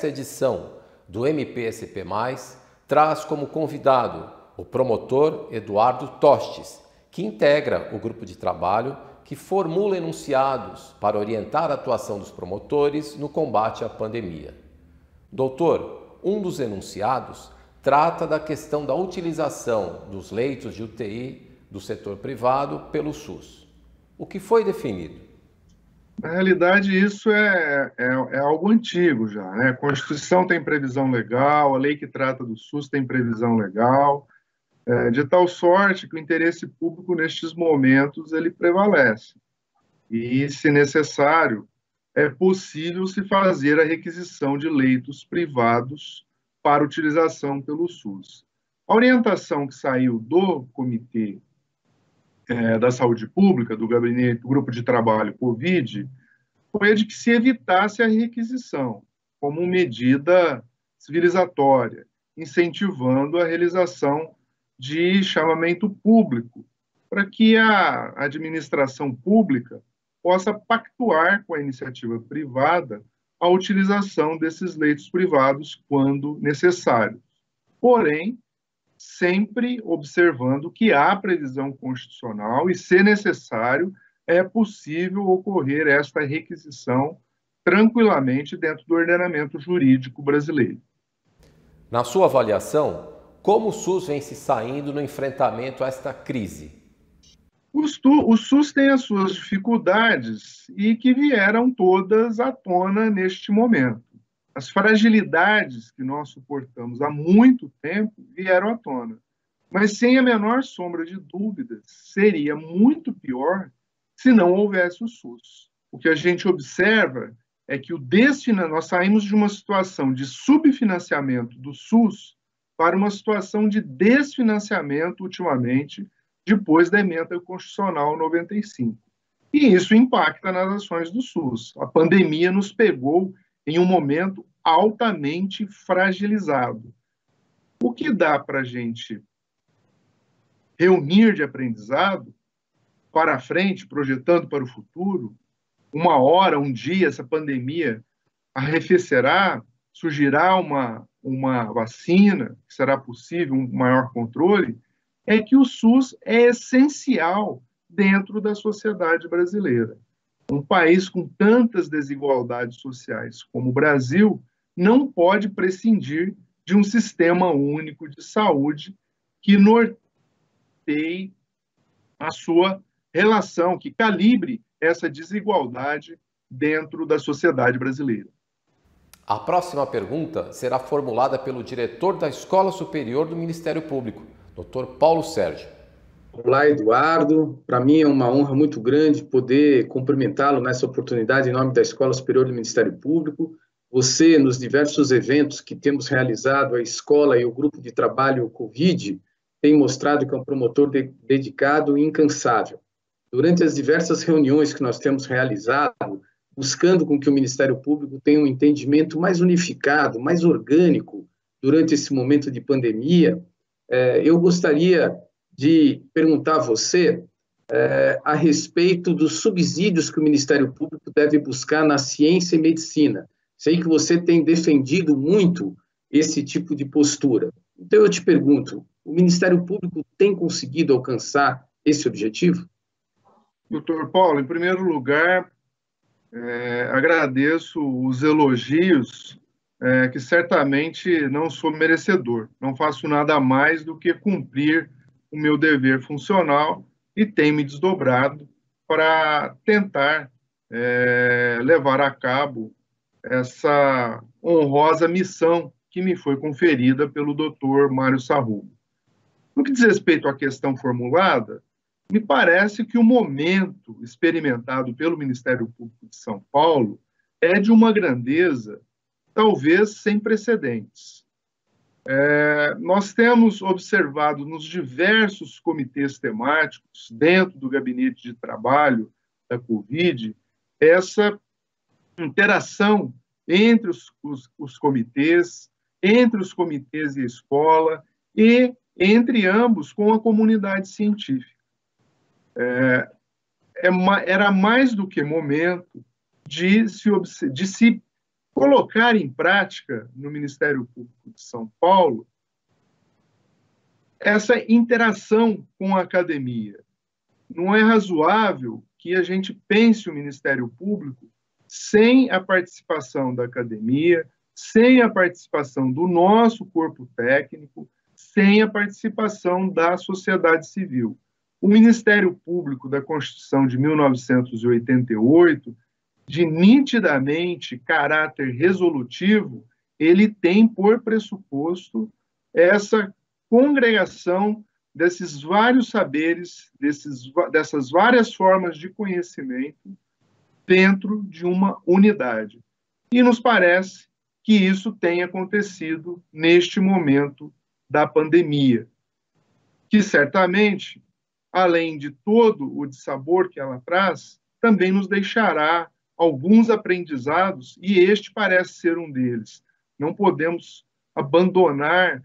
esta edição do MPSP+, traz como convidado o promotor Eduardo Tostes, que integra o grupo de trabalho que formula enunciados para orientar a atuação dos promotores no combate à pandemia. Doutor, um dos enunciados trata da questão da utilização dos leitos de UTI do setor privado pelo SUS. O que foi definido? Na realidade, isso é algo antigo já, né? A Constituição tem previsão legal, a lei que trata do SUS tem previsão legal, de tal sorte que o interesse público, nestes momentos, ele prevalece. E, se necessário, é possível se fazer a requisição de leitos privados para utilização pelo SUS. A orientação que saiu do Comitê da Saúde Pública, do Gabinete, do Grupo de Trabalho Covid, foi a de que se evitasse a requisição, como medida civilizatória, incentivando a realização de chamamento público, para que a administração pública possa pactuar com a iniciativa privada a utilização desses leitos privados quando necessário. Porém, sempre observando que há previsão constitucional e, se necessário, é possível ocorrer esta requisição tranquilamente dentro do ordenamento jurídico brasileiro. Na sua avaliação, como o SUS vem se saindo no enfrentamento a esta crise? O SUS tem as suas dificuldades e que vieram todas à tona neste momento. As fragilidades que nós suportamos há muito tempo vieram à tona. Mas, sem a menor sombra de dúvidas, seria muito pior se não houvesse o SUS. O que a gente observa é que nós saímos de uma situação de subfinanciamento do SUS para uma situação de desfinanciamento, ultimamente, depois da emenda constitucional 95. E isso impacta nas ações do SUS. A pandemia nos pegou em um momento altamente fragilizado. O que dá para a gente reunir de aprendizado para a frente, projetando para o futuro, uma hora, um dia, essa pandemia arrefecerá, surgirá uma vacina, que será possível um maior controle, é que o SUS é essencial dentro da sociedade brasileira. Um país com tantas desigualdades sociais como o Brasil não pode prescindir de um sistema único de saúde que norteie a sua relação, que calibre essa desigualdade dentro da sociedade brasileira. A próxima pergunta será formulada pelo diretor da Escola Superior do Ministério Público, Dr. Paulo Sérgio. Olá, Eduardo. Para mim é uma honra muito grande poder cumprimentá-lo nessa oportunidade em nome da Escola Superior do Ministério Público. Você, nos diversos eventos que temos realizado, a escola e o grupo de trabalho Covid, tem mostrado que é um promotor dedicado e incansável. Durante as diversas reuniões que nós temos realizado, buscando com que o Ministério Público tenha um entendimento mais unificado, mais orgânico durante esse momento de pandemia, eu gostaria de perguntar a você a respeito dos subsídios que o Ministério Público deve buscar na ciência e medicina. Sei que você tem defendido muito esse tipo de postura. Então, eu te pergunto, o Ministério Público tem conseguido alcançar esse objetivo? Doutor Paulo, em primeiro lugar, agradeço os elogios, que certamente não sou merecedor. Não faço nada mais do que cumprir o meu dever funcional e tenho me desdobrado para tentar levar a cabo essa honrosa missão que me foi conferida pelo doutor Mário Sarrubo. No que diz respeito à questão formulada, me parece que o momento experimentado pelo Ministério Público de São Paulo é de uma grandeza, talvez sem precedentes. Nós temos observado nos diversos comitês temáticos, dentro do gabinete de trabalho da Covid, essa interação entre os comitês, entre os comitês e a escola, e entre ambos com a comunidade científica. Era mais do que momento de se colocar em prática no Ministério Público de São Paulo essa interação com a academia. Não é razoável que a gente pense o Ministério Público sem a participação da academia, sem a participação do nosso corpo técnico, sem a participação da sociedade civil. O Ministério Público da Constituição de 1988, de nitidamente caráter resolutivo, ele tem por pressuposto essa congregação desses vários saberes, dessas várias formas de conhecimento dentro de uma unidade. E nos parece que isso tem acontecido neste momento da pandemia, que certamente, além de todo o dissabor que ela traz, também nos deixará alguns aprendizados, e este parece ser um deles. Não podemos abandonar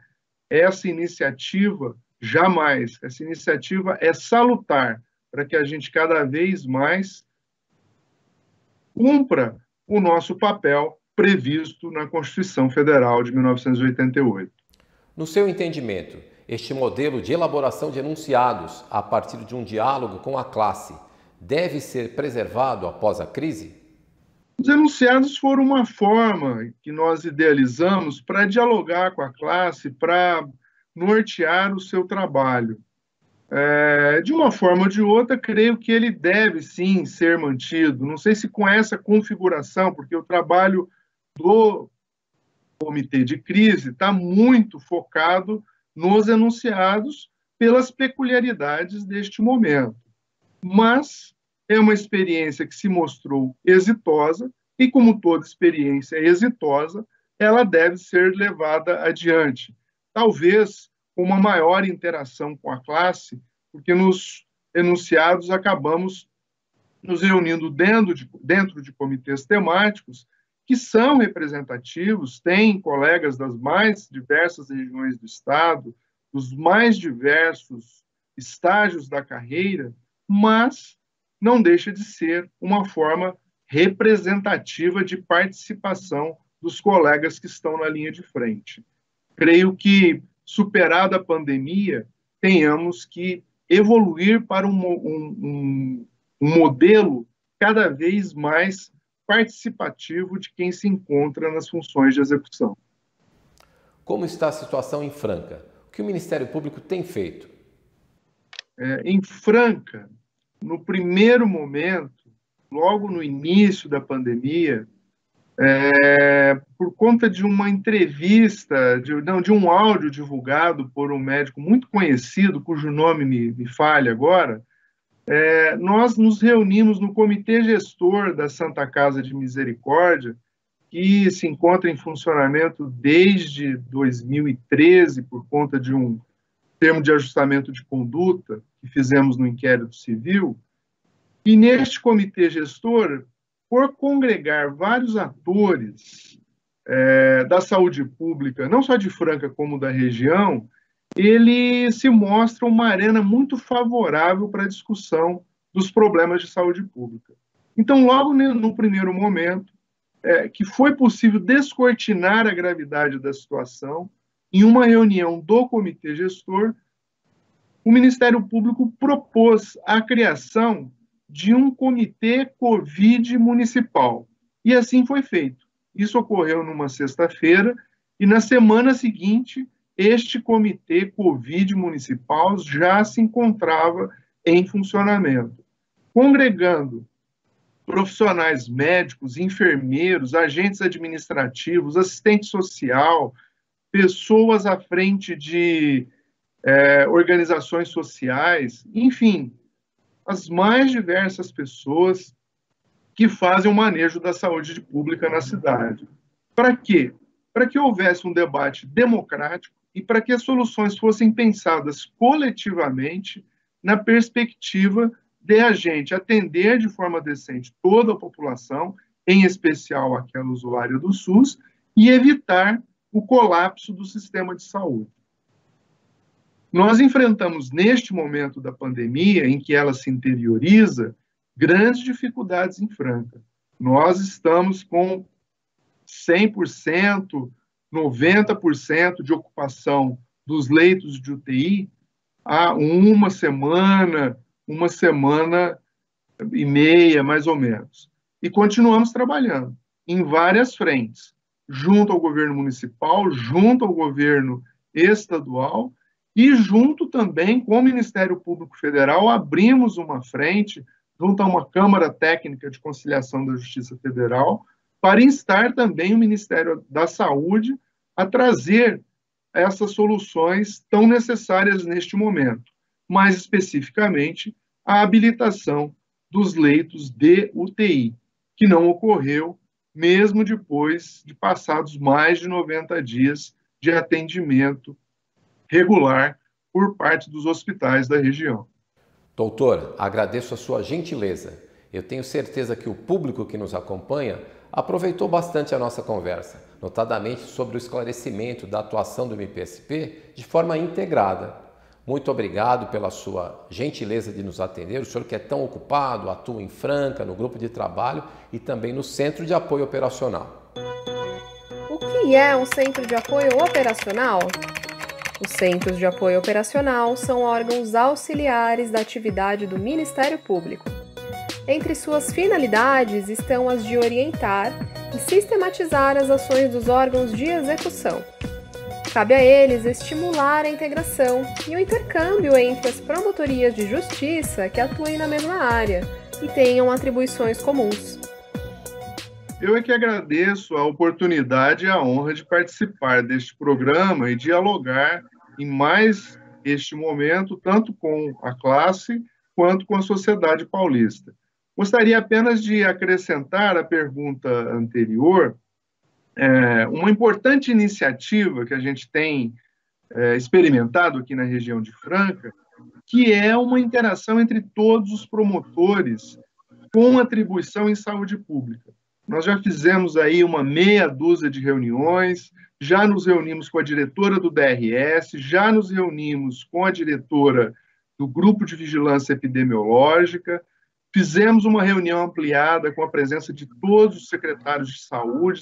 essa iniciativa jamais. Essa iniciativa é salutar para que a gente cada vez mais cumpra o nosso papel previsto na Constituição Federal de 1988. No seu entendimento, este modelo de elaboração de enunciados a partir de um diálogo com a classe deve ser preservado após a crise? Os enunciados foram uma forma que nós idealizamos para dialogar com a classe, para nortear o seu trabalho. De uma forma ou de outra, creio que ele deve, sim, ser mantido. Não sei se com essa configuração, porque o trabalho do Comitê de Crise está muito focado nos enunciados pelas peculiaridades deste momento. Mas é uma experiência que se mostrou exitosa e, como toda experiência exitosa, ela deve ser levada adiante. Talvez com uma maior interação com a classe, porque nos enunciados acabamos nos reunindo dentro de comitês temáticos que são representativos, têm colegas das mais diversas regiões do Estado, dos mais diversos estágios da carreira, mas não deixa de ser uma forma representativa de participação dos colegas que estão na linha de frente. Creio que, superada a pandemia, tenhamos que evoluir para um modelo cada vez mais participativo de quem se encontra nas funções de execução. Como está a situação em Franca? O que o Ministério Público tem feito? Em Franca, no primeiro momento, logo no início da pandemia, por conta de uma entrevista, de um áudio divulgado por um médico muito conhecido, cujo nome me falha agora, nós nos reunimos no Comitê Gestor da Santa Casa de Misericórdia, que se encontra em funcionamento desde 2013, por conta de um termo de ajustamento de conduta que fizemos no inquérito civil. E neste Comitê Gestor, por congregar vários atores da saúde pública, não só de Franca como da região, ele se mostra uma arena muito favorável para a discussão dos problemas de saúde pública. Então, logo no primeiro momento, que foi possível descortinar a gravidade da situação, em uma reunião do Comitê Gestor, o Ministério Público propôs a criação de um comitê Covid municipal. E assim foi feito. Isso ocorreu numa sexta-feira, e na semana seguinte, este comitê Covid municipal já se encontrava em funcionamento, congregando profissionais médicos, enfermeiros, agentes administrativos, assistente social, pessoas à frente de organizações sociais, enfim, as mais diversas pessoas que fazem o manejo da saúde pública na cidade. Para quê? Para que houvesse um debate democrático e para que as soluções fossem pensadas coletivamente na perspectiva de a gente atender de forma decente toda a população, em especial aquela usuária do SUS, e evitar o colapso do sistema de saúde. Nós enfrentamos, neste momento da pandemia, em que ela se interioriza, grandes dificuldades em Franca. Nós estamos com 100%, 90% de ocupação dos leitos de UTI há uma semana e meia, mais ou menos. E continuamos trabalhando em várias frentes, junto ao governo municipal, junto ao governo estadual e junto também com o Ministério Público Federal. Abrimos uma frente junto a uma Câmara Técnica de Conciliação da Justiça Federal para instar também o Ministério da Saúde a trazer essas soluções tão necessárias neste momento, mais especificamente a habilitação dos leitos de UTI, que não ocorreu mesmo depois de passados mais de 90 dias de atendimento regular por parte dos hospitais da região. Doutor, agradeço a sua gentileza. Eu tenho certeza que o público que nos acompanha aproveitou bastante a nossa conversa, notadamente sobre o esclarecimento da atuação do MPSP de forma integrada. Muito obrigado pela sua gentileza de nos atender. O senhor que é tão ocupado, atua em Franca, no grupo de trabalho e também no Centro de Apoio Operacional. O que é um Centro de Apoio Operacional? Os Centros de Apoio Operacional são órgãos auxiliares da atividade do Ministério Público. Entre suas finalidades estão as de orientar e sistematizar as ações dos órgãos de execução. Cabe a eles estimular a integração e o intercâmbio entre as promotorias de justiça que atuem na mesma área e tenham atribuições comuns. Eu é que agradeço a oportunidade e a honra de participar deste programa e dialogar em mais este momento, tanto com a classe quanto com a sociedade paulista. Gostaria apenas de acrescentar à pergunta anterior uma importante iniciativa que a gente tem experimentado aqui na região de Franca, que é uma interação entre todos os promotores com atribuição em saúde pública. Nós já fizemos aí uma meia dúzia de reuniões, já nos reunimos com a diretora do DRS, já nos reunimos com a diretora do Grupo de Vigilância Epidemiológica, fizemos uma reunião ampliada com a presença de todos os secretários de saúde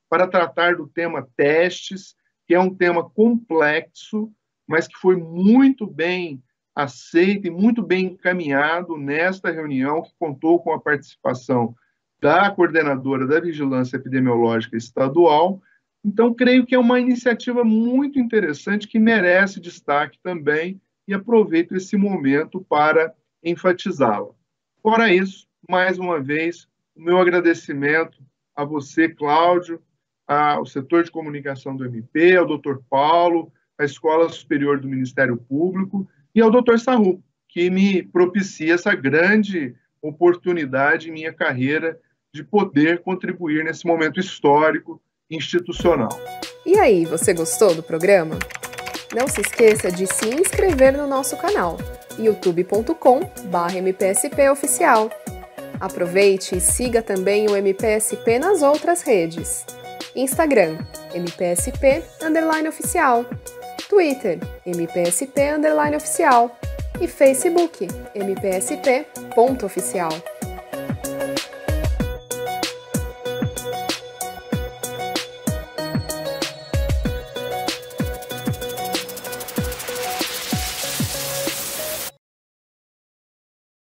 para tratar do tema testes, que é um tema complexo, mas que foi muito bem aceito e muito bem encaminhado nesta reunião, que contou com a participação da coordenadora da Vigilância Epidemiológica Estadual. Então, creio que é uma iniciativa muito interessante que merece destaque também e aproveito esse momento para enfatizá-la. Fora isso, mais uma vez, o meu agradecimento a você, Cláudio, ao setor de comunicação do MP, ao Dr. Paulo, à Escola Superior do Ministério Público e ao Dr. Sarru, que me propicia essa grande oportunidade em minha carreira de poder contribuir nesse momento histórico institucional. E aí, você gostou do programa? Não se esqueça de se inscrever no nosso canal, youtube.com/mpspoficial. Aproveite e siga também o MPSP nas outras redes. Instagram, MPSP_oficial, Twitter, MPSP_oficial e Facebook, MPSP.oficial.